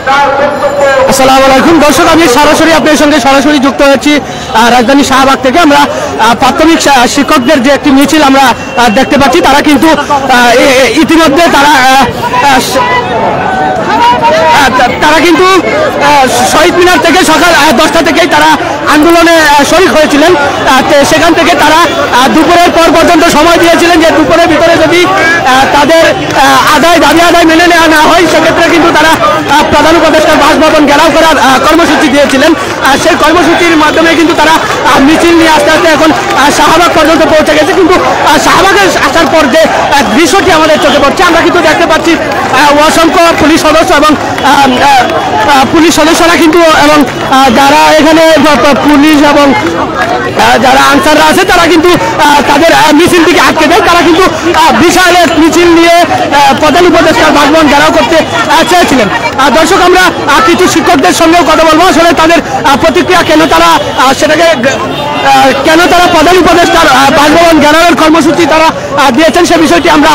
আসসালামু আলাইকুম দর্শক, আমি সরাসরি আপনার সঙ্গে সরাসরি যুক্ত হয়েছি রাজধানী শাহবাগ থেকে। আমরা প্রাথমিক শিক্ষকদের যে একটি মিছিল আমরা দেখতে পাচ্ছি, তারা কিন্তু ইতিমধ্যে তারা কিন্তু শহীদ মিনার থেকে সকাল 10টা থেকেই তারা আন্দোলনে শরিক হয়েছিলেন। সেখান থেকে তারা দুপুরের পর পর্যন্ত সময় দিয়েছিলেন যে দুপুরের ভিতরে যদি তাদের দাবি আদায় মেনে নেওয়া না হয়, সেক্ষেত্রে কিন্তু তারা প্রধান উপদেষ্টার বাসভবন ঘেরাও করার কর্মসূচি দিয়েছিলেন। সেই কর্মসূচির মাধ্যমে কিন্তু তারা মিছিল নিয়ে আস্তে আস্তে এখন শাহবাগ পর্যন্ত পৌঁছে গেছে। কিন্তু শাহবাগে আসার পর যে দৃশ্যটি আমাদের চোখে পড়ছে, আমরা কিন্তু দেখতে পাচ্ছি অসংখ্য পুলিশ সদস্য এবং পুলিশ সদস্যরা কিন্তু এবং যারা এখানে পুলিশ এবং যারা আনসাররা আছে তারা কিন্তু তাদের মিছিলটিকে আটকে দেয়। তারা কিন্তু বিশাল এক মিছিল নিয়ে প্রধান উপদেষ্টার বাসভবন ঘেরাও করতে চেয়েছিলেন। দর্শক, আমরা কিছু শিক্ষকদের সঙ্গেও কথা বলবো, আসলে তাদের প্রতিক্রিয়া কেন তারা প্রধান উপদেষ্টার বাসভবন ঘেরাওয়ের কর্মসূচি তারা দিয়েছেন সে বিষয়টি আমরা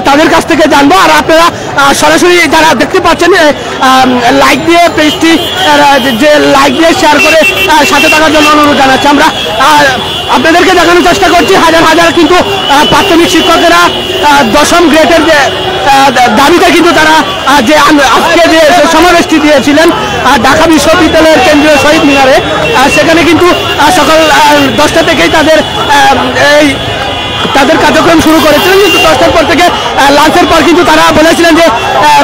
তাদের কাছ থেকে জানবো। আর আপনারা সরাসরি যারা দেখতে পাচ্ছেন লাইক দিয়ে পেজটি যে লাইক দিয়ে শেয়ার করে সাথে থাকার জন্য অনুরোধ জানাচ্ছি। আমরা আপনাদেরকে দেখানোর চেষ্টা করছি হাজার হাজার কিন্তু প্রাথমিক শিক্ষকেরা 10ম গ্রেডের যে দাবিতে কিন্তু তারা যে আজকে যে সমাবেশটি দিয়েছিলেন ঢাকা বিশ্ববিদ্যালয়ের কেন্দ্রীয় শহীদ মিনারে, সেখানে কিন্তু সকাল 10টা থেকেই তাদের কার্যক্রম শুরু করেছিলেন। কিন্তু 10টার পর থেকে লাঞ্চের পর কিন্তু তারা বলেছিলেন যে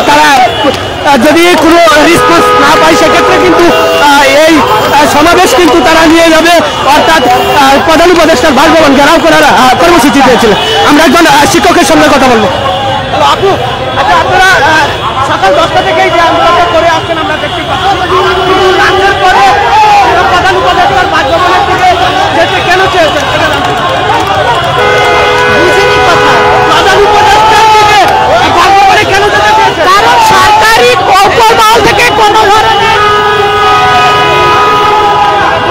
তারা যদি কোনো রেসপন্স না পায় সেক্ষেত্রে কিন্তু এই সমাবেশ কিন্তু তারা নিয়ে যাবে, অর্থাৎ প্রধান উপদেষ্টার বাসভবন ঘেরাও করার কর্মসূচি দিয়েছিলেন। আমরা একজন শিক্ষকের সঙ্গে কথা বলবো। আপু, আচ্ছা, আপনারা সকাল 10টা থেকেই যে আন্দোলনটা করে আসছেন আমরা দেখতে পাচ্ছি, লাঞ্চের পরে প্রধান উপদেষ্টার বাসভবনের থেকে যেতে কেন চেয়েছেন সেটা জানতে চাই। কারণ সরকারি উপরমহল থেকে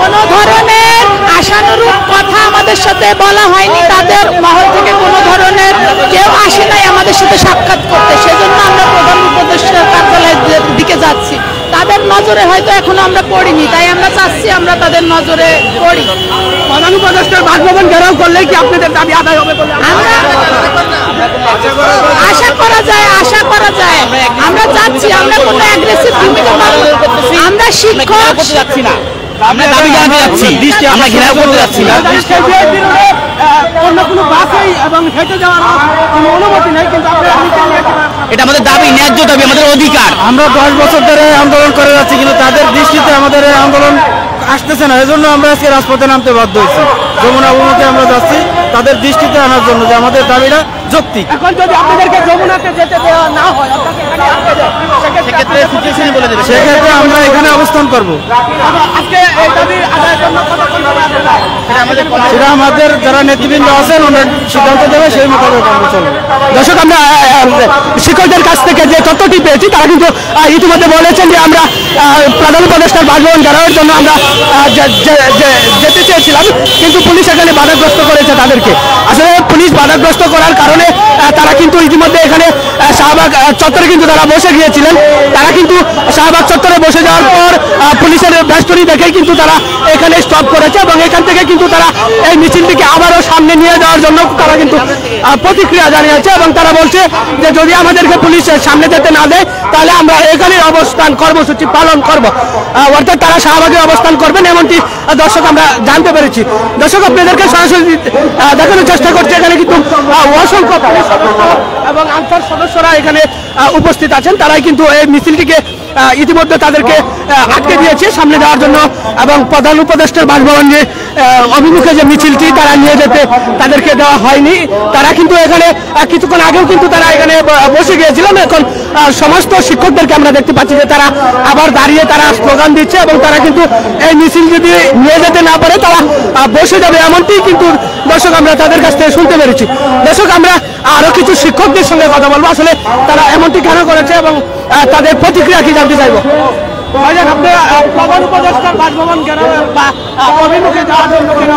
কোনো ধরনের আশানুরূপ কথা আমাদের সাথে বলা হয়নি। তাদের মহল থেকে কোনো ধরনের কেউ আসে নাই আমাদের সাথে সাক্ষাৎ করতে। সেজন্য আমরা প্রধান উপদেষ্টার কার্যালয়ের দিকে যাচ্ছি। তাদের নজরে হয়তো এখনো আমরা পড়িনি, তাই আমরা চাচ্ছি আমরা তাদের নজরে পড়ি। প্রধান উপদেষ্টার বাসভবন ঘেরাও করলে কি আপনাদের দাবি আদায় হবে বলে আমরা আশা করা যায়। আমরা যাচ্ছি, আমরা কোনো অ্যাগ্রেসিভ ভূমিকা পালন করতেছি। আমরা শিক্ষক যাচ্ছি না, আমরা দাবি জানাতে যাচ্ছি, আমরা ঘেরাও করতে যাচ্ছি না। অন্য কোনো বাসেই এবং হেঁটে যাওয়ার কোনো অনুমতি নেই, কিন্তু এটা আমাদের দাবি, ন্যায্য দাবি, আমাদের অধিকার। আমরা 10 বছর ধরে আন্দোলন করে যাচ্ছি, কিন্তু তাদের দৃষ্টিতে আমাদের আন্দোলন আসতেছে না। এজন্য আমরা আজকে রাজপথে নামতে বাধ্য হয়েছি। যমুনা অভিমুখে আমরা যাচ্ছি তাদের দৃষ্টিতে আনার জন্য যে আমাদের দাবিটা যৌক্তিক। এখন যদি আপনাদেরকে যমুনাতে যেতে দেওয়া না হয়, সেক্ষেত্রে সিচুয়েশনই বলে দেবে, সেক্ষেত্রে আমরা এখানে অবস্থান করব। আজকে এই দাবি আদায়ের জন্য সেটা আমাদের যারা নেতৃবৃন্দ আছেন ওনারা সিদ্ধান্ত দেবে, সেই মোতাবেক আমরা চলব। দর্শক, আমরা শিক্ষকদের কাছ থেকে যে তথ্যটি পেয়েছি তারা কিন্তু ইতিমধ্যে বলেছেন যে আমরা প্রধান উপদেষ্টার বাসভবন ঘেরাওয়ের জন্য আমরা যেতে চেয়েছিলাম, কিন্তু পুলিশ এখানে বাধাগ্রস্ত করেছে তাদেরকে। আসলে পুলিশ বাধাগ্রস্ত করার কারণে তারা কিন্তু ইতিমধ্যে এখানে শাহবাগ চত্বরে কিন্তু তারা বসে গিয়েছিলেন। তারা কিন্তু শাহবাগ চত্বরে বসে যাওয়ার পর পুলিশের বেষ্টনী দেখে কিন্তু তারা এখানে স্টপ করেছে এবং এখান থেকে কিন্তু তারা এই মিছিলটিকে আবারও সামনে নিয়ে যাওয়ার জন্য তারা কিন্তু প্রতিক্রিয়া জানিয়েছে এবং তারা বলছে যে যদি আমাদেরকে পুলিশ সামনে যেতে না দেয় তাহলে আমরা এখানে অবস্থান কর্মসূচি পালন করব, অর্থাৎ তারা শাহবাগে অবস্থান করবেন এমনটি দর্শক আমরা জানতে পেরেছি। দর্শক, আপনাদেরকে সরাসরি দেখানোর চেষ্টা করছে এখানে কিন্তু অসংখ্য পুলিশ সদস্য এবং আনসার সদস্যরা এখানে উপস্থিত আছেন। তারাই কিন্তু এই মিছিলটিকে ইতিমধ্যে তাদেরকে আটকে দিয়েছে সামনে যাওয়ার জন্য এবং প্রধান উপদেষ্টার বাসভবন যে অভিমুখে যে মিছিলটি তারা নিয়ে যেতে তাদেরকে দেওয়া হয়নি। তারা কিন্তু এখানে কিছুক্ষণ আগেও কিন্তু তারা এখানে বসে গিয়েছিলেন। এখন সমস্ত শিক্ষকদেরকে আমরা দেখতে পাচ্ছি যে তারা আবার দাঁড়িয়ে তারা স্লোগান দিচ্ছে এবং তারা কিন্তু এই মিছিল যদি নিয়ে যেতে না পারে তারা বসে যাবে, এমনটি কিন্তু দর্শক আমরা তাদের কাছ থেকে শুনতে পেরেছি। দর্শক, আমরা আরো কিছু শিক্ষকদের সঙ্গে কথা বলবো, আসলে তারা এমনটি কেন করেছে এবং তাদের প্রতিক্রিয়া কি জানতে চাইবো। ভাইজান আপনি প্রধান উপদেষ্টার বাসভবন কেন বা অভিমুখে যাওয়ার জন্য কেন?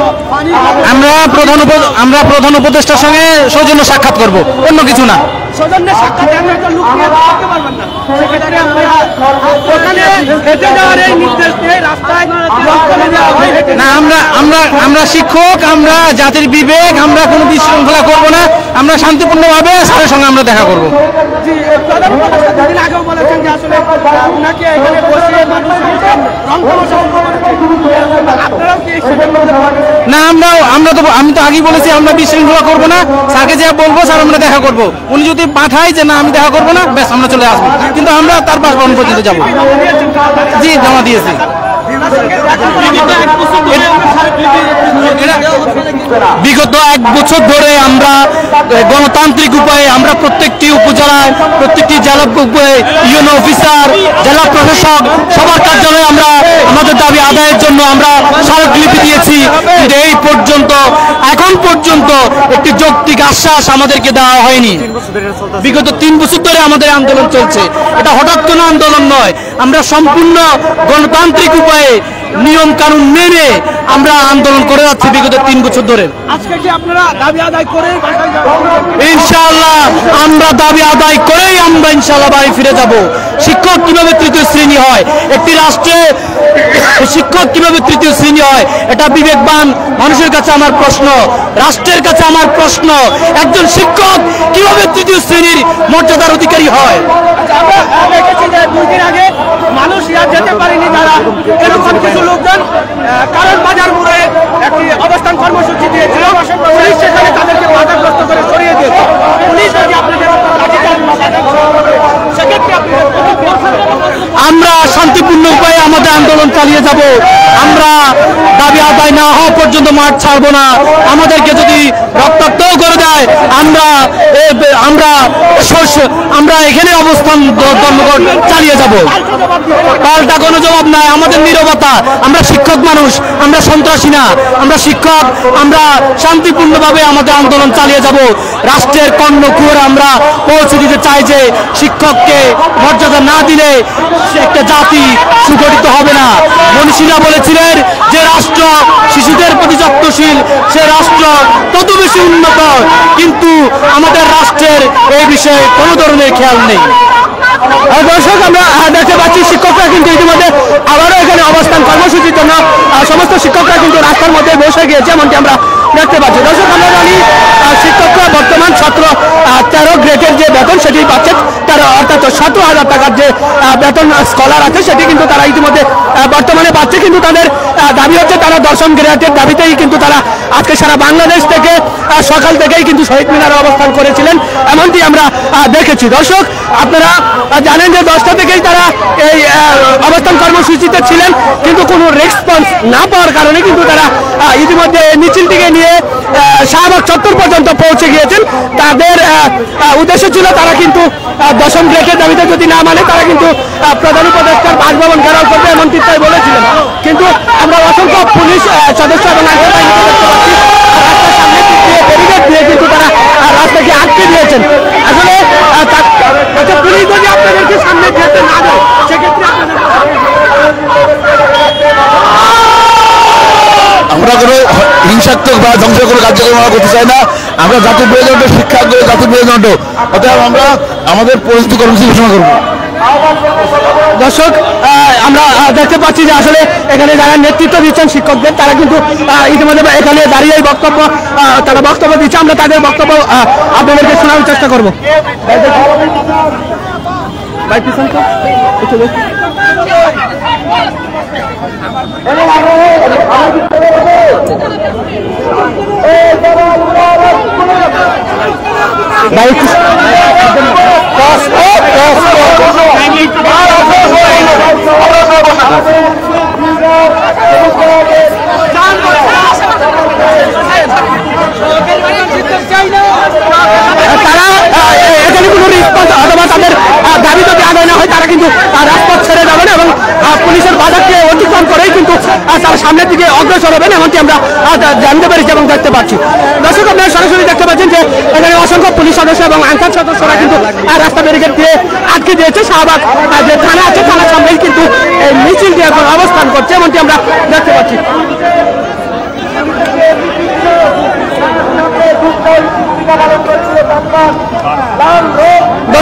আমরা প্রধান উপদেষ্টার সঙ্গে সৌজন্য সাক্ষাৎ করব, অন্য কিছু না। সৌজন্যের সাক্ষাৎ একটা লুক নিয়ে করতে পারবেন না, সেক্ষেত্রে আপনারা ওখানে হেঁটে যাওয়ার এই নির্দেশ দিয়ে রাস্তায় না, আমরা শিক্ষক, আমরা জাতির বিবেক, আমরা কোনো বিশৃঙ্খলা করব না, আমরা শান্তিপূর্ণভাবে স্যারের সঙ্গে আমরা দেখা করব। জি, প্রধান উপদেষ্টা দুদিন আগেও বলেছেন যে আসলে ওনাকে এখানে বসিয়ে মানুষ রং তামাশা আপনারাও কি সেটার মধ্যে না, আমি তো আগেই বলেছি আমরা বিশৃঙ্খলা করব না, স্যারকে যা বলবো স্যার আমরা দেখা করব। উনি যদি পাঠায় যে না আমি দেখা করবো না, বেশ আমরা চলে আসবো, কিন্তু আমরা তার বাসভবন পর্যন্ত যাবো। জি, জমা দিয়েছি। বিগত 1 বছর ধরে আমরা গণতান্ত্রিক উপায়ে আমরা প্রত্যেকটি উপজেলায়, প্রত্যেকটি জেলা ইউনো অফিসার, জেলা প্রশাসক সবার কার্যালয়ে আমরা আমাদের দাবি আদায়ের জন্য আমরা স্মারকলিপি দিয়েছি, কিন্তু এই পর্যন্ত এখন পর্যন্ত একটি যৌক্তিক আশ্বাস আমাদেরকে দেওয়া হয়নি। বিগত 3 বছর ধরে আমাদের আন্দোলন চলছে, এটা হঠাৎ কোনো আন্দোলন নয়। আমরা সম্পূর্ণ গণতান্ত্রিক উপায়ে নিয়ম কানুন মেনে আমরা আন্দোলন করে যাচ্ছি বিগত 3 বছর ধরে। আজকে কি আপনারা দাবি আদায় করে ইনশাআল্লাহ আমরা দাবি আদায় করেই আমরা ইনশাআল্লাহ বাড়ি ফিরে যাব। শিক্ষক কিভাবে তৃতীয় শ্রেণী হয়, একটি রাষ্ট্রে শিক্ষক কিভাবে তৃতীয় শ্রেণী হয়, এটা বিবেকবান মানুষের কাছে আমার প্রশ্ন, রাষ্ট্রের কাছে আমার প্রশ্ন, একজন শিক্ষক কিভাবে তৃতীয় শ্রেণীর মর্যাদার অধিকারী হয়। আমরা দেখেছি যে 2 দিন আগে মানুষ যেতে পারেনি, তারা এরকম কিছু লোকজন কারণ বাজার মোড়ে একটি অবস্থান কর্মসূচি দিয়েছিল, পুলিশ সেখানে তাদেরকে বাধাগ্রস্ত করে সরিয়ে দিয়েছে। পুলিশ যদি আপনাদের সেক্ষেত্রে আমরা শান্তিপূর্ণ উপায়ে আমাদের আন্দোলন চালিয়ে যাব। আমরা দাবি আদায় না হওয়া পর্যন্ত মাঠ ছাড়বো না। আমাদেরকে যদি রক্তাক্তও করে দেয় আমরা এখানে অবস্থান ধর্মঘট চালিয়ে যাব। পাল্টা কোনো জবাব নাই, আমাদের নীরবতা। আমরা শিক্ষক মানুষ, আমরা সন্ত্রাসী না, আমরা শিক্ষক। আমরা শান্তিপূর্ণভাবে আমাদের আন্দোলন চালিয়ে যাব। রাষ্ট্রের কর্ণকুহরে আমরা পৌঁছে দিতে চাই যে শিক্ষককে মর্যাদা না দিলে একটা জাতি সুগঠিত হবে না। মনীষীরা বলেছিলেন যে রাষ্ট্র শিশুদের প্রতি যত্নশীল, সে রাষ্ট্র তত বেশি উন্নত, কিন্তু আমাদের রাষ্ট্রের এই বিষয়ে কোনো ধরনের খেয়াল নেই। দর্শক, আমরা দেখতে পাচ্ছি শিক্ষকরা কিন্তু ইতিমধ্যে আবারও এখানে অবস্থান কর্মসূচির জন্য সমস্ত শিক্ষকরা কিন্তু রাস্তার মধ্যে বসে গিয়েছে, এমনটি আমরা দেখতে পাচ্ছি। দর্শক, আমরা জানি শিক্ষকরা বর্তমান 13 গ্রেডের যে বেতন সেটি পাচ্ছে, অর্থাৎ 17,000 টাকার যে বেতন স্কলার আছে সেটি কিন্তু তারা ইতিমধ্যে বর্তমানে পাচ্ছে, কিন্তু তাদের দাবি হচ্ছে তারা 10ম গ্রেডের দাবিতেই কিন্তু তারা আজকে সারা বাংলাদেশ থেকে সকাল থেকেই কিন্তু শহীদ মিনারে অবস্থান করেছিলেন, এমনটি আমরা দেখেছি। দর্শক, আপনারা জানেন যে 10টা থেকেই তারা এই অবস্থান কর্মসূচিতে ছিলেন, কিন্তু কোনো রেসপন্স না পাওয়ার কারণে কিন্তু তারা ইতিমধ্যে মিছিলটিকে নিয়ে শাহবাগ চত্বর পর্যন্ত পৌঁছে গিয়েছেন। তাদের উদ্দেশ্য ছিল তারা কিন্তু 10ম গ্রেডের দাবিতে যদি না মানে তারা কিন্তু প্রধান উপদেষ্টার বাসভবন ঘেরাও করবে, এমনটি তাই বলেছিলেন। কিন্তু আমরা অসংখ্য পুলিশ সদস্য এবং আইন বাহিনীকে দেখতে পাচ্ছি রাস্তার সামনে ব্যারিকেড দিয়ে কিন্তু তারা রাস্তাকে আটকে দিয়েছেন। আসলে পুলিশ যদি আপনাদেরকে সামনে যেতে না দেয় সেক্ষেত্রে আমরা কোনো হিংসাত্মক বা ধ্বংস কোনো কার্যক্রম আমরা করতে চাই না। আমরা জাতির প্রয়োজন, শিক্ষা জাতির প্রয়োজন, অতএব আমরা আমাদের পরিস্থিতি কর্মসূচি ঘোষণা করবো। দর্শক, আমরা দেখতে পাচ্ছি যে আসলে এখানে যারা নেতৃত্ব দিচ্ছেন শিক্ষকদের, তারা কিন্তু ইতিমধ্যে এখানে দাঁড়িয়ে তারা বক্তব্য দিচ্ছে। আমরা তাদের বক্তব্য আপনাদেরকে শোনানোর চেষ্টা করবো। এখানে কোনো রেসপন্স অথবা তাদের দাবি যদি আদায় না হয় তারা কিন্তু রাজপথ ছেড়ে যাবেন এবং পুলিশের বাধাকে অতিক্রম করেই কিন্তু তারা সামনের দিকে অগ্রসর হবেন, এমনটি আমরা জানতে পেরেছি এবং দেখতে পাচ্ছি। দর্শক, আপনারা সরাসরি দেখতে পাচ্ছেন যে এখানে অসংখ্য পুলিশ সদস্য এবং আনসার সদস্যরা কিন্তু রাস্তা ব্যারিকেড দিয়ে আটকে দিয়েছে। শাহবাগ যে থানা আছে, থানার সামনেই কিন্তু এই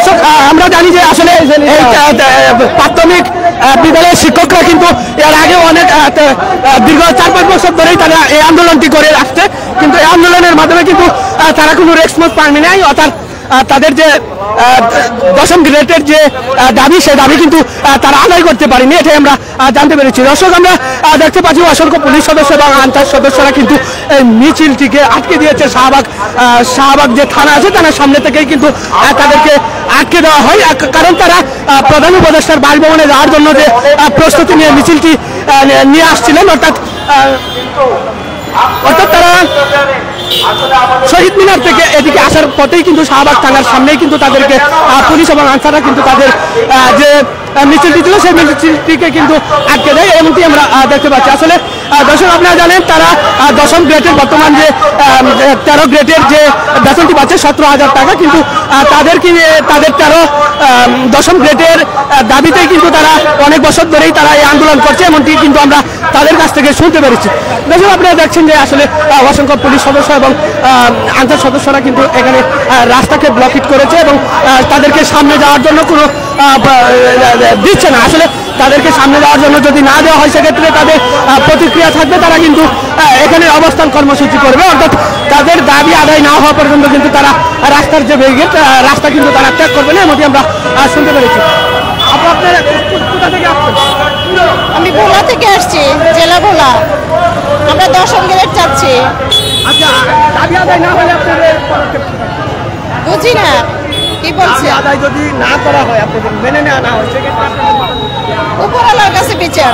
দর্শক আমরা জানি যে আসলে এই প্রাথমিক বিদ্যালয়ের শিক্ষকরা কিন্তু এর আগে অনেক দীর্ঘ 4-5 বছর ধরেই তারা এই আন্দোলনটি করে আসছে, কিন্তু এই আন্দোলনের মাধ্যমে কিন্তু তারা কোনো রেসপন্স পায়নি নাই, অর্থাৎ তাদের যে দশম গ্রেডের যে দাবি সেই দাবি কিন্তু তারা আদায় করতে পারেনি, এটাই আমরা জানতে পেরেছি। দর্শক আমরা দেখতে পাচ্ছি অসংখ্য পুলিশ সদস্য এবং আনসার সদস্যরা কিন্তু এই মিছিলটিকে আটকে দিয়েছে। শাহবাগ যে থানা আছে থানার সামনে থেকেই কিন্তু তাদেরকে আটকে দেওয়া হয়, কারণ তারা প্রধান উপদেষ্টার বাসভবনে যাওয়ার জন্য যে প্রস্তুতি নিয়ে মিছিলটি নিয়ে আসছিলেন, অর্থাৎ তারা শহীদ মিনার থেকে এদিকে আসার পথেই কিন্তু শাহবাগ থানার সামনেই কিন্তু তাদেরকে পুলিশ এবং আনসাররা কিন্তু তাদের যে মিছিলটি ছিল সেই মিছিলটিকে কিন্তু আটকে দেয়, এমনটি আমরা দেখতে পাচ্ছি। আসলে দর্শক আপনারা জানেন তারা দশম গ্রেডের বর্তমান যে 13 গ্রেডের যে বেতনটি পাচ্ছে 17,000 টাকা, কিন্তু তাদের 10ম গ্রেডের দাবিতেই কিন্তু তারা অনেক বছর ধরেই তারা এই আন্দোলন করছে, এমনটি কিন্তু আমরা তাদের কাছ থেকে শুনতে পেরেছি। দর্শক আপনারা দেখছেন যে আসলে অসংখ্য পুলিশ সদস্য এবং আনসার সদস্যরা কিন্তু এখানে রাস্তাকে ব্লকেট করেছে এবং তাদেরকে সামনে যাওয়ার জন্য কোনো দিচ্ছে না। আসলে তাদেরকে সামনে যাওয়ার জন্য যদি না দেওয়া হয় সেক্ষেত্রে তাদের প্রতিক্রিয়া থাকবে, তারা কিন্তু এখানে অবস্থান কর্মসূচি করবে, অর্থাৎ তাদের দাবি আদায় না হওয়া পর্যন্ত কিন্তু তারা রাস্তার যে ব্যারিকেড রাস্তা কিন্তু তারা ত্যাগ করবে না, এমনটি আমরা শুনতে পেরেছি। আপনারা কোথা থেকে আসছেন? আমি ভোলা থেকে আসছি, জেলা ভোলা। আমরা 10ম গ্রেড চাচ্ছি। আচ্ছা, দাবি আদায় না হলে আপনাদের বুঝি না কি বলছে। আদায় যদি না করা হয়, আপনাদের মেনে নেওয়া না হয় সেক্ষেত্রে উপরওয়ালার কাছে বিচার,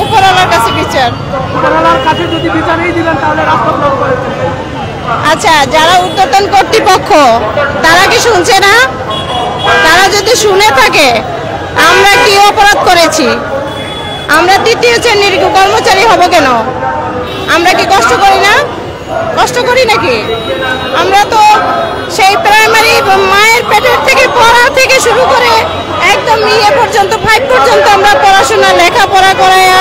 উপরওয়ালার কাছে বিচার। উপরওয়ালার কাছে যদি বিচারই দিবেন তাহলে রাস্তা ব্লক করে। আচ্ছা, যারা ঊর্ধ্বতন কর্তৃপক্ষ তারা কি শুনছে না? তারা যদি শুনে থাকে আমরা কি অপরাধ করেছি? আমরা 3য় শ্রেণীর কর্মচারী হব কেন? আমরা কি কষ্ট করি না? কষ্ট করি নাকি? আমরা তো সেই প্রাইমারি মায়ের পেটের থেকে পড়া থেকে শুরু করে একদম ইয়ে পর্যন্ত 5 পর্যন্ত আমরা পড়াশোনা লেখাপড়া করাইয়া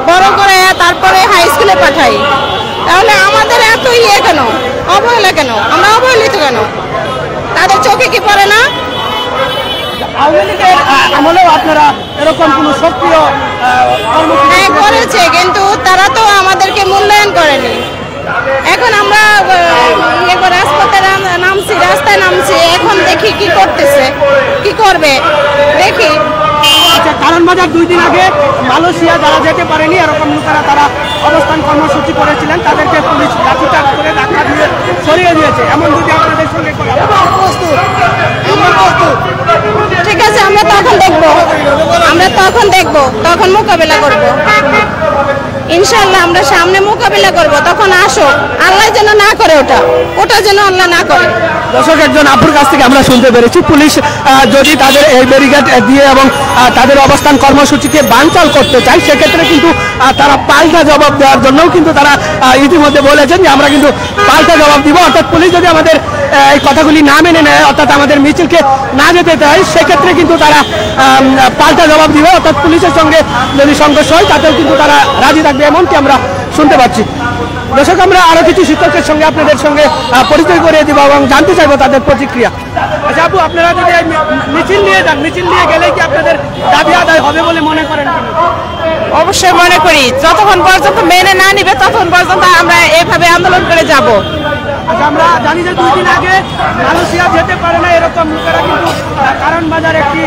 বড় করাইয়া তারপরে হাই স্কুলে পাঠাই। তাহলে আমাদের এত ইয়ে কেন, অবহেলা কেন? আমরা অবহেলিত কেন? তাদের চোখে কি পড়ে না? আওয়ামী লীগের আমলেও আপনারা এরকম কোনো সক্রিয় হ্যাঁ করেছে, কিন্তু তারা তো আমাদেরকে মূল্যায়ন করেনি। এখন আমরা রাস্তায় নামছি, এখন দেখি কি করতেছে, কি করবে দেখি। আচ্ছা, কারণ বাজার 2 দিন আগে মালয়েশিয়া যারা যেতে পারেনি এরকম লোকেরা তারা অবস্থান কর্মসূচি করেছিলেন, তাদেরকে পুলিশ লাঠিচার্জ করে ধাক্কা দিয়ে সরিয়ে দিয়েছে, এমন যদি আপনাদের সঙ্গে করে ঠিক আছে, আমরা তখন দেখবো, তখন মোকাবেলা করব। ইনশাআল্লাহ আমরা সামনে মোকাবেলা করব, তখন আসো। আল্লাহ যেন না করে, ওটা যেন আল্লাহ না করে। দর্শক একজন আপুর কাছ থেকে আমরা শুনতে পেরেছি পুলিশ যদি তাদের এই ব্যারিকেড দিয়ে এবং তাদের অবস্থান কর্মসূচিকে বানচাল করতে চায় সেক্ষেত্রে কিন্তু তারা পাল্টা জবাব দেওয়ার জন্যও কিন্তু তারা ইতিমধ্যে বলেছেন যে আমরা কিন্তু পাল্টা জবাব দিব, অর্থাৎ পুলিশ যদি আমাদের এই কথাগুলি না মেনে নেয়, অর্থাৎ আমাদের মিছিলকে না যেতে দেয় সেক্ষেত্রে কিন্তু তারা পাল্টা জবাব দিবে, অর্থাৎ পুলিশের সঙ্গে যদি সংঘর্ষ হয় তাতেও কিন্তু তারা রাজি থাকবে, এমনটি আমরা শুনতে পাচ্ছি। দর্শক আমরা আরো কিছু শিক্ষকের সঙ্গে আপনাদের সঙ্গে পরিচয় করিয়ে দিব এবং জানতে চাইবো তাদের প্রতিক্রিয়া। আচ্ছা আপু, আপনারা যদি মিছিল নিয়ে যান, মিছিল নিয়ে গেলে কি আপনাদের দাবি আদায় হবে বলে মনে করেন? অবশ্যই মনে করি, যতক্ষণ পর্যন্ত মেনে না নিবে ততক্ষণ পর্যন্ত আমরা এভাবে আন্দোলন করে যাব। আচ্ছা, আমরা জানি যে 2 দিন আগে মালয়েশিয়া যেতে পারে না এরকম লোকেরা কিন্তু কারণ বাজার একটি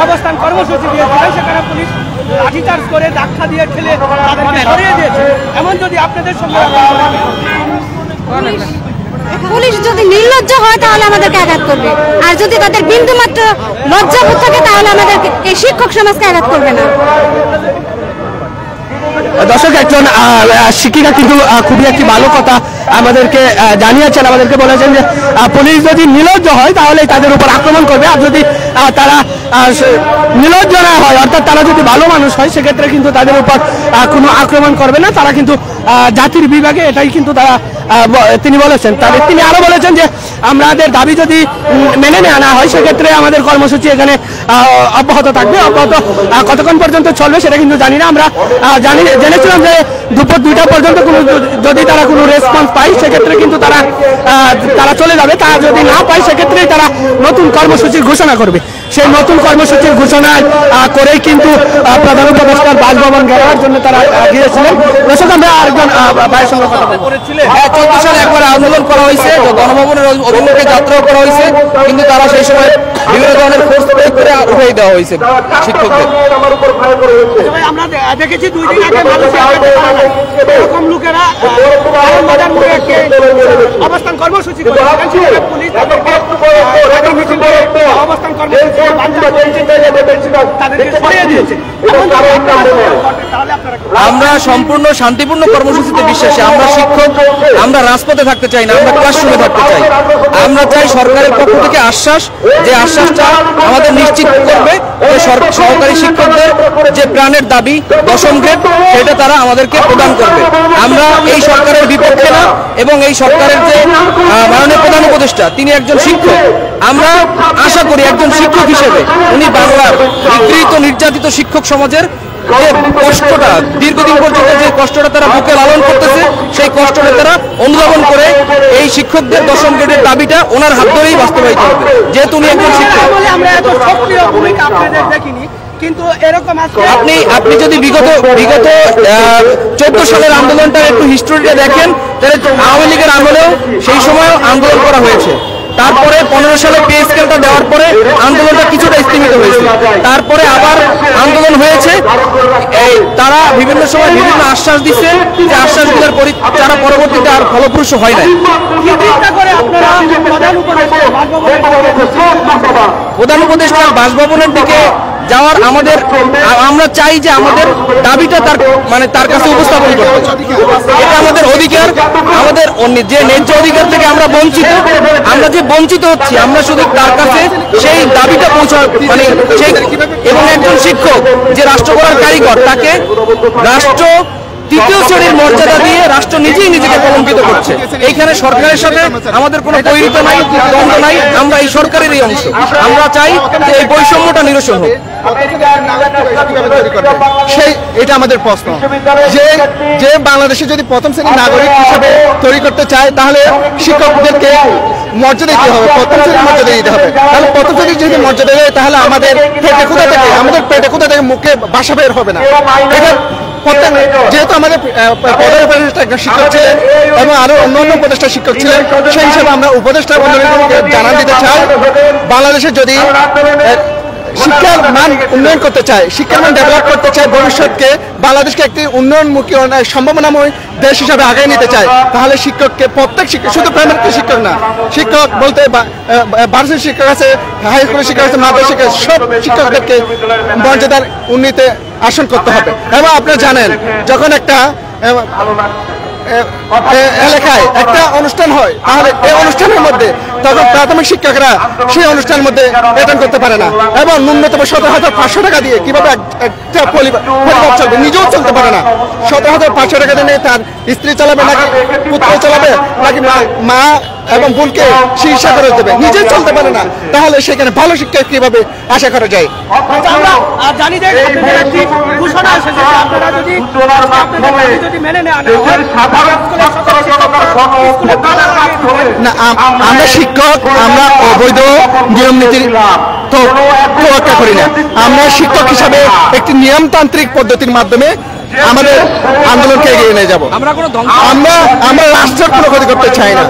অবস্থান কর্মসূচি দিয়েছিল, সেখানে পুলিশ লাঠিচার্জ করে ধাক্কা দিয়ে ঠেলে তাদেরকে সরিয়ে দিয়েছে, এমন যদি আপনাদের সঙ্গে পুলিশ যদি নির্লজ্জ হয় তাহলে আমাদেরকে আঘাত করবে, আর যদি তাদের বিন্দুমাত্র লজ্জাবোধ থাকে তাহলে আমাদেরকে এই শিক্ষক সমাজকে আঘাত করবে না। দর্শক একজন শিক্ষিকা কিন্তু খুবই একটি ভালো কথা আমাদেরকে জানিয়েছেন, আমাদেরকে বলেছেন যে পুলিশ যদি নির্লজ্জ হয় তাহলে তাদের উপর আক্রমণ করবে, আর যদি তারা নির্লজ্জ না হয় অর্থাৎ তারা যদি ভালো মানুষ হয় সেক্ষেত্রে কিন্তু তাদের উপর কোনো আক্রমণ করবে না, তারা কিন্তু জাতির বিভাগে এটাই কিন্তু তারা তিনি বলেছেন। তিনি আরো বলেছেন যে আমাদের দাবি যদি মেনে নেওয়া না হয় সেক্ষেত্রে আমাদের কর্মসূচি এখানে অব্যাহত থাকবে। অব্যাহত কতক্ষণ পর্যন্ত চলবে সেটা কিন্তু জানি না। আমরা জেনেছিলাম যে দুপুর 2টা পর্যন্ত যদি তারা কোনো রেসপন্স পায় সেক্ষেত্রে কিন্তু তারা চলে যাবে। তারা যদি না পায় সেক্ষেত্রেই তারা নতুন কর্মসূচির ঘোষণা করবে। সেই নতুন কর্মসূচির ঘোষণা করেই কিন্তু প্রধান উপদেষ্টার বাসভবন ঘেরাওয়ার জন্য তারা গিয়েছিলেন। দর্শক আমরা আরেকজন ভাইয়ের সঙ্গে কথা বলবো। 14 সালে একবার আন্দোলন করা হয়েছে, গণভবনের অভিমুখে যাত্রাও করা হয়েছে, কিন্তু তারা সেই সময় বিভিন্ন ধরনের ফোর্স প্রয়োগ করে উঠিয়ে দেওয়া হয়েছে শিক্ষকদের। আমরা দেখেছি 2 দিন আগে এরকম লোকেরা অবস্থান কর্মসূচি পুলিশ অবস্থান কর্মসূচি আমরা সম্পূর্ণ শান্তিপূর্ণ কর্মসূচিতে বিশ্বাসী। আমরা শিক্ষক, আমরা রাজপথে থাকতে চাই না, আমরা ক্লাসরুমে থাকতে চাই। আমরা চাই সরকারের পক্ষ থেকে আশ্বাস, যে আশ্বাসটা আমাদের নিশ্চিত করবে যে সরকারি শিক্ষকদের যে প্রাণের দাবি 10ম গ্রেড সেটা তারা আমাদেরকে প্রদান করবে। আমরা এই সরকারের বিপক্ষে না, এবং এই সরকারের যে মাননীয় প্রধান উপদেষ্টা তিনি একজন শিক্ষক। আমরা আশা করি একজন শিক্ষক হিসেবে উনি বাংলার নিগৃহীত নির্যাতিত শিক্ষক সমাজের যে কষ্টটা, দীর্ঘদিন পর্যন্ত যে কষ্টটা তারা বুকে লালন করতেছে, সেই কষ্টটা তারা অনুধাবন করে এই শিক্ষকদের 10ম গ্রেডের দাবিটা ওনার হাত ধরেই বাস্তবায়িত হবে, যেহেতু উনি একজন শিক্ষক। আমরা এত সক্রিয় ভূমিকা আপনাদের দেখিনি, কিন্তু এরকম আপনি যদি বিগত 14 সালের আন্দোলনটার একটু হিস্টোরিটা দেখেন, তাহলে আওয়ামী লীগের আমলেও সেই সময় আন্দোলন করা হয়েছে। তারপরে 15 সালে পে স্কেলটা দেওয়ার পরে আন্দোলনটা কিছুটা স্থগিত হয়েছে। তারপরে আবার আন্দোলন হয়েছে। তারা বিভিন্ন সময় বিভিন্ন আশ্বাস দিচ্ছে, যে আশ্বাসগুলোর তারা পরবর্তীতে আর ফলপ্রসূ হয় নাই। প্রধান উপদেষ্টার বাসভবনের দিকে যাওয়ার আমরা চাই যে আমাদের দাবিটা তার কাছে উপস্থাপন করতে। এটা আমাদের অধিকার, আমাদের যে ন্যায্য অধিকার থেকে আমরা বঞ্চিত। আমরা যে বঞ্চিত হচ্ছি, আমরা শুধু তার কাছে সেই দাবিটা এবং একজন শিক্ষক যে রাষ্ট্র গড়ার কারিগর, তাকে রাষ্ট্র 3য় শ্রেণীর মর্যাদা দিয়ে রাষ্ট্র নিজেই নিজেকে কলঙ্কিত করছে। এইখানে সরকারের সাথে আমাদের কোনো বৈরিত নাই, দ্বন্দ্ব নাই। আমরা এই সরকারেরই অংশ। আমরা চাই যে এই বৈষম্যটা নিরসন হোক। এটা আমাদের প্রশ্ন, যে বাংলাদেশে যদি 1ম শ্রেণীর নাগরিক হিসেবে তৈরি করতে চায়, তাহলে শিক্ষকদেরকে মর্যাদা দিতে হবে, 1ম শ্রেণীর মর্যাদা দিতে হবে। তাহলে 1ম শ্রেণীর যদি মর্যাদা দেয়, তাহলে আমাদের পেটে কোথা থেকে মুখে বাসা বের হবে না। যেহেতু আমাদের প্রধান উপদেষ্টা একজন শিক্ষক ছিলেন এবং আরো অন্যান্য উপদেষ্টা শিক্ষক ছিলেন, সেই হিসেবে আমরা উপদেষ্টা মণ্ডলীকে জানান দিতে চাই, বাংলাদেশে যদি শিক্ষার মান উন্নয়ন করতে চায়, শিক্ষার মান ডেভেলপ করতে চায়, ভবিষ্যৎকে বাংলাদেশকে একটি উন্নয়নমুখী সম্ভাবনাময় দেশ হিসাবে আগায় নিতে চায়, তাহলে শিক্ষককে প্রত্যেক শিক্ষক, শুধু প্রাইমারি শিক্ষক না, শিক্ষক বলতে ভার্সিটি শিক্ষক আছে, হাই স্কুলের শিক্ষক আছে, মাদ্রাসা শিক্ষক, সব শিক্ষকদেরকে মর্যাদার উন্নতিতে আসন করতে হবে। এবং আপনারা জানেন, যখন একটা এলাকায় একটা অনুষ্ঠান হয়, তাহলে এই অনুষ্ঠানের মধ্যে তখন প্রাথমিক শিক্ষকরা সেই অনুষ্ঠানের মধ্যে বেতন করতে পারে না, এবং ন্যূনতম 17,500 টাকা দিয়ে কিভাবে একটা পরিবার চলবে, নিজেও চলতে পারে না। 17,500 টাকা দিয়ে তার স্ত্রী চালাবে, নাকি পুত্র চালাবে, নাকি মা এবং বোনকে চিকিৎসা করে দেবে, নিজে চলতে পারে না, তাহলে সেখানে ভালো শিক্ষা কিভাবে আশা করা যায়? আমরা জানি যে ঘোষণা এসেছে, আপনারা যদি মেনে নেওয়া না, আমরা শিক্ষক, আমরা অবৈধ নিয়ম নীতির তোয়াক্কা করি না। আমরা শিক্ষক হিসাবে একটি নিয়মতান্ত্রিক পদ্ধতির মাধ্যমে আমাদের আন্দোলনকে এগিয়ে নিয়ে যাব। আমরা রাষ্ট্রের কোনো ক্ষতি করতে চাই না।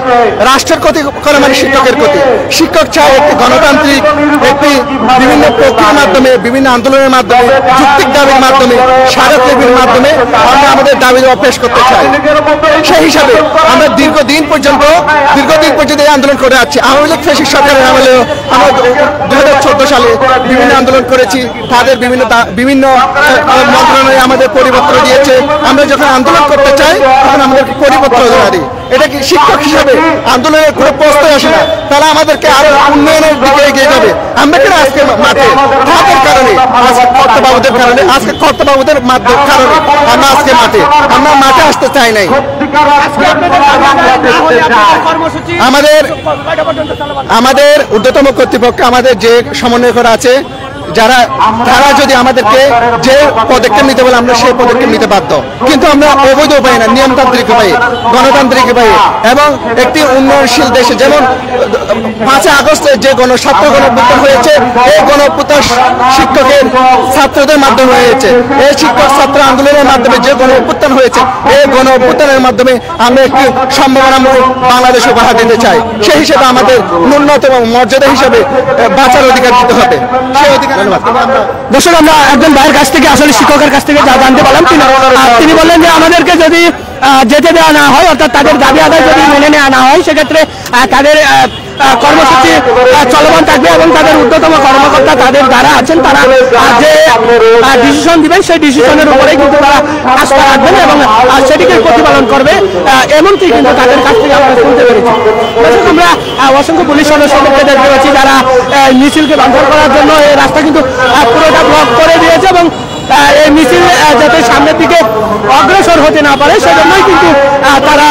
রাষ্ট্রের ক্ষতি করে মানে শিক্ষকের ক্ষতি। শিক্ষক চাই একটি গণতান্ত্রিক, একটি বিভিন্ন প্রক্রিয়ার মাধ্যমে, বিভিন্ন আন্দোলনের মাধ্যমে, যুক্তিক দাবির মাধ্যমে, স্মারক লিপির মাধ্যমে আমরা আমাদের দাবি পেশ করতে চাই। সেই হিসাবে আমরা দীর্ঘদিন পর্যন্ত এই আন্দোলন করে আসছি। আওয়ামী লীগ ফ্যাসিস্ট সরকারের আমলেও আমরা 2014 সালে বিভিন্ন আন্দোলন করেছি। তাদের বিভিন্ন মন্ত্রণালয়ে আমাদের পরিবর্তন পরিপত্র দিয়েছে, আমরা যখন আন্দোলন করতে চাই তখন আমাদেরকে পরিপত্র দেওয়া দিই। এটা কি শিক্ষক হিসাবে আন্দোলনের কোনো প্রশ্নই আসে না। তারা আমাদেরকে আরো উন্নয়নের দিকে এগিয়ে যাবে। আমরা কেন আজকে মাঠে তাদের কারণে, আজকে কর্তাবাবুদের কারণে, আজকে কর্তাবাবুদের কারণে আমরা আজকে মাঠে, আমরা মাঠে আসতে চাই নাই। আমাদের ঊর্ধ্বতম কর্তৃপক্ষ, আমাদের যে সমন্বয়করা আছে তারা যদি আমাদেরকে যে পদক্ষেপ নিতে বলে আমরা সেই পদক্ষেপ নিতে বাধ্য, কিন্তু আমরা অবৈধ উপায়ে না, নিয়মতান্ত্রিক উপায়ে, গণতান্ত্রিক উপায়ে এবং একটি উন্নয়নশীল দেশে, যেমন 5 আগস্টে যে ছাত্র গণঅভ্যুত্থান হয়েছে, এই গণঅভ্যুত্থান শিক্ষকের ছাত্রদের মাধ্যমে হয়েছে। এই শিক্ষক ছাত্র আন্দোলনের মাধ্যমে যে গণঅভ্যুত্থান হয়েছে, এই গণঅভ্যুত্থানের মাধ্যমে আমরা একটি সম্ভাবনাময় বাংলাদেশ উপহার দিতে চাই। সেই হিসেবে আমাদের ন্যূনতম মর্যাদা হিসেবে বাঁচার অধিকার দিতে হবে। সেই অধিকার দর্শক, আমরা একজন ভাইয়ের কাছ থেকে, আসলে শিক্ষকের কাছ থেকে যা জানতে পারলাম, তিনি বললেন যে আমাদেরকে যদি যেতে দেওয়া না হয়, অর্থাৎ তাদের দাবি আদায় যদি মেনে নেওয়া না হয়, সেক্ষেত্রে তাদের কর্মসূচি চলমান থাকবে এবং তাদের ঊর্ধ্বতম কর্মকর্তা তাদের যারা আছেন তারা যে ডিসিশন দিবেন সেই ডিসিশনের উপরেই কিন্তু তারা আস্থা রাখবেন এবং সেটিকে প্রতিপালন করবে, এমনকি কিন্তু তাদের কাছ থেকে আমরা শুনতে পেরেছি। দর্শক, আমরা অসংখ্য পুলিশ সদস্যদেরকে দেখতে পাচ্ছি যারা মিছিলকে বাঞ্চাল করার জন্য এই রাস্তা কিন্তু পুরোটা ব্লক করে দিয়েছে এবং এই মিছিল যাতে সামনের দিকে অগ্রসর হতে না পারে সেজন্যই কিন্তু তারা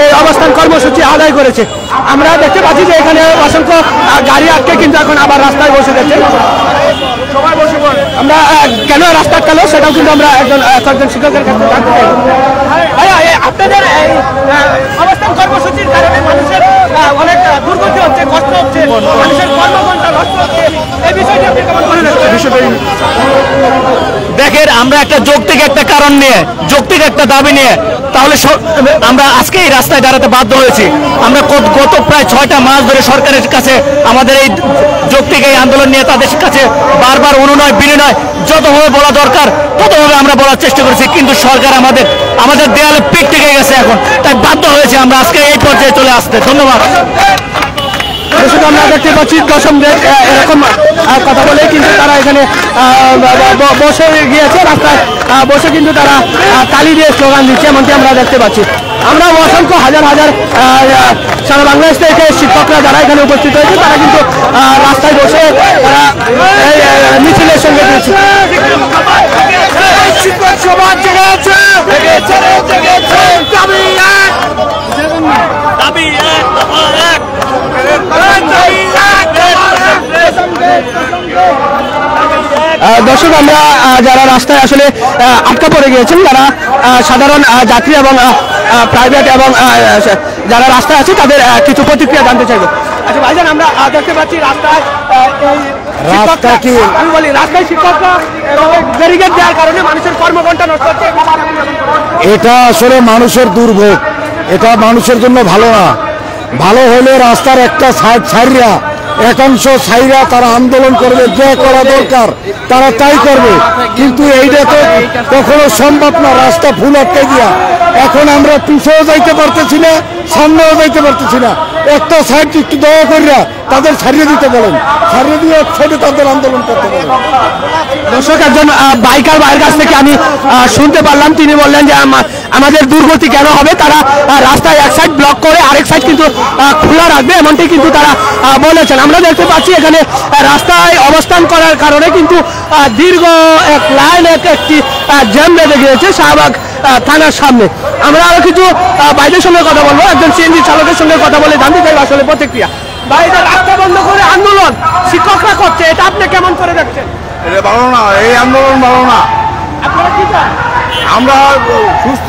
এই অবস্থান কর্মসূচি আদায় করেছে। আমরা দেখতে পাচ্ছি যে এখানে অসংখ্য গাড়ি আটকে কিন্তু এখন আবার রাস্তায় বসে গেছে। আমরা কেন রাস্তা আটকালো সেটাও কিন্তু আমরা একজন শিক্ষকের কাছে জানতে চাই। আপনাদের এই অবস্থান কর্মসূচির কারণে মানুষের অনেক দুর্গতি হচ্ছে, কষ্ট হচ্ছে, মানুষের কর্মঘণ্টা নষ্ট হচ্ছে, এই বিষয়টি আপনি কেমন করে দেখেন? দেখেন, আমরা একটা যৌক্তিক একটা কারণ নিয়ে, যৌক্তিক একটা দাবি নিয়ে তাহলে আমরা আজকে এই রাস্তায় দাঁড়াতে বাধ্য হয়েছি। আমরা গত প্রায় 6টা মাস ধরে সরকারের কাছে আমাদের এই যৌক্তিক এই আন্দোলন নিয়ে তাদের কাছে বারবার অনুনয় বিনয় যতভাবে বলা দরকার ততভাবে আমরা বলার চেষ্টা করেছি, কিন্তু সরকার আমাদের দেয়ালে পিঠ থেকে গেছে এখন, তাই বাধ্য হয়েছে আমরা আজকে এই পর্যায়ে চলে আসতে। ধন্যবাদ। দর্শক, আমরা দেখতে পাচ্ছি দশমদের এরকম কথা বলে কিন্তু তারা এখানে বসে গিয়েছে, রাস্তায় বসে কিন্তু তারা তালি দিয়ে স্লোগান দিচ্ছে, এমনকি আমরা দেখতে পাচ্ছি। আমরা অসংখ্য হাজার হাজার সারা বাংলাদেশ থেকে শিক্ষকরা যারা এখানে উপস্থিত হয়েছে তারা কিন্তু রাস্তায় বসে তারা এই মিছিলের সঙ্গে দিয়েছে। দর্শক, আমরা যারা রাস্তায় আসলে আটকা পড়ে গিয়েছেন, যারা সাধারণ যাত্রী এবং প্রাইভেট এবং যারা রাস্তায় আছে তাদের কিছু প্রতিক্রিয়া জানতে চাইব। আচ্ছা ভাইজান, আমরা দেখতে পাচ্ছি রাস্তায় আমি বলি রাস্তায় শিক্ষকরা ব্যারিকেড দেওয়ার কারণে মানুষের কর্মঘণ্টা নষ্ট হচ্ছে। এটা আসলে মানুষের দুর্ভোগ, এটা মানুষের জন্য ভালো না। ভালো হলে রাস্তার একটা সাইড ছাইরা, একাংশ ছাইরা তারা আন্দোলন করবে, যে করা দরকার তারা তাই করবে, কিন্তু এইটা তো কখনো সম্ভব না। রাস্তা ফুল আটকে দিয়া এখন আমরা পিছেও যাইতে পারতেছি না, সামনেও যাইতে পারতেছি না। একটা সাইড একটু দয়া করিয়া তাদের ছাড়িয়ে দিতে বলেন, ছাড়িয়ে দিয়ে এক সাইডে তাদের আন্দোলন করতে বলেন। দর্শক, একজন বাইকার ভাইয়ের কাছ থেকে আমি শুনতে পারলাম, তিনি বললেন যে আমাদের দুর্গতি কেন হবে, তারা রাস্তায় এক সাইড ব্লক করে আরেক সাইড কিন্তু খোলা রাখবে, এমনটি কিন্তু তারা বলেছেন। আমরা দেখতে পাচ্ছি এখানে রাস্তায় অবস্থান করার কারণে কিন্তু দীর্ঘ এক লাইন একটি জ্যাম বেঁধে গিয়েছে শাহবাগ থানার সামনে। আমরা আরো কিছু বাইরের সঙ্গে কথা বলবো, একজন সিএনজি চালকের সঙ্গে কথা বলে জানতে চাইবো আসলে প্রতিক্রিয়া। বাইরে রাস্তা বন্ধ করে আন্দোলন শিক্ষকরা করছে, এটা আপনি কেমন করে দেখছেন? এটা ভালো না, এই আন্দোলন ভালো না। আপনারা কি চান? আমরা সুস্থ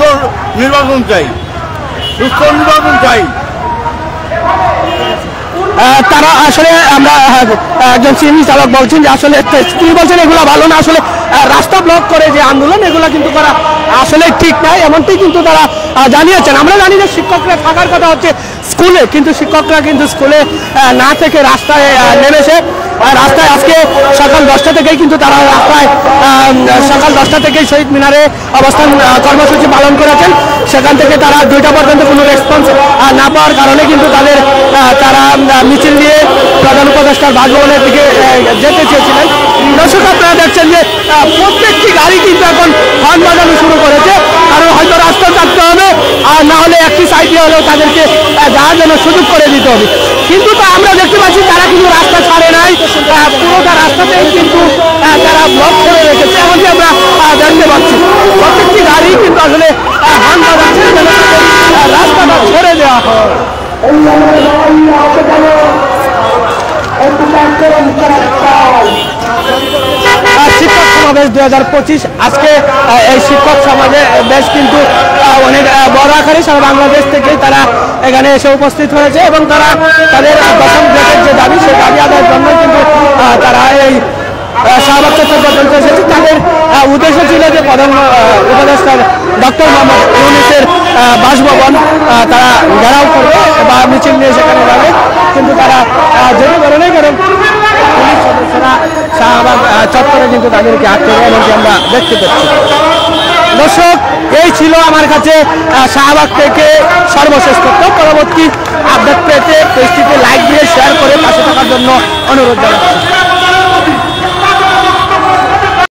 নির্বাচন চাই, সুস্থ নির্বাচন চাই। তারা আসলে আমরা একজন সিএনজি চালক বলছেন যে আসলে তিনি বলছেন এগুলো ভালো না, আসলে রাস্তা ব্লক করে যে আন্দোলন এগুলো কিন্তু করা আসলে ঠিক নাই, এমনটি কিন্তু তারা জানিয়েছেন। আমরা জানি যে শিক্ষকরা থাকার কথা হচ্ছে স্কুলে, কিন্তু শিক্ষকরা কিন্তু স্কুলে না থেকে রাস্তায় নেমেছে। রাস্তায় আজকে সকাল 10টা থেকেই কিন্তু তারা রাস্তায় সকাল 10টা থেকেই শহীদ মিনারে অবস্থান কর্মসূচি পালন করেছেন। সেখান থেকে তারা 2টা পর্যন্ত কোনো রেসপন্স না পাওয়ার কারণে কিন্তু তারা মিছিল নিয়ে প্রধান উপদেষ্টার বাসভবনের দিকে যেতে চেয়েছিলেন। দর্শক, আপনারা দেখছেন যে প্রত্যেকটি গাড়ি কিন্তু এখন হর্ন বাজানো শুরু করেছে, কারণ হয়তো রাস্তা চাপতে হবে, আর না হলে একটি সাইডে হলেও তাদেরকে যাওয়ার জন্য সুযোগ করে দিতে হবে। কিন্তু তা আমরা দেখতে পাচ্ছি তারা কিন্তু রাস্তা ছাড়ে নাই, পুরোটা রাস্তাতেই কিন্তু তারা ব্লক করে রেখেছে, এমনকি আমরা দেখতে পাচ্ছি প্রত্যেকটি গাড়ি কিন্তু আসলে হর্ন বাজাচ্ছে যেন রাস্তাটা ছেড়ে দেওয়া হয়। শিক্ষক সমাবেশ 2025 আজকে এই শিক্ষক সমাজে বেশ কিন্তু অনেক বড় আকারে সারা বাংলাদেশ থেকে তারা এখানে এসে উপস্থিত হয়েছে এবং তারা তাদের দশম গ্রেডের যে দাবি সেই দাবি আদায়ের জন্য কিন্তু তারা এই শাহবাগ চত্বর পর্যন্ত এসেছে। তাদের উদ্দেশ্য ছিল যে প্রধান উপদেষ্টা ডক্টর মোহাম্মদ ইউনূসের বাসভবন তারা ঘেরাও করবে বা মিছিল নিয়ে সেখানে যাবে, কিন্তু তারা যেতে পারে নাই, কারণ পুলিশ সদস্যরা শাহবাগ চত্বরে কিন্তু তাদেরকে আটকে দেয়, এমনকি আমরা দেখতে পাচ্ছি। দর্শক, এই ছিল আমার কাছে শাহবাগ থেকে সর্বশেষ তথ্য। পরবর্তী আপডেট পেতে পেজটিতে লাইক দিয়ে শেয়ার করে পাশে থাকার জন্য অনুরোধ জানাচ্ছি।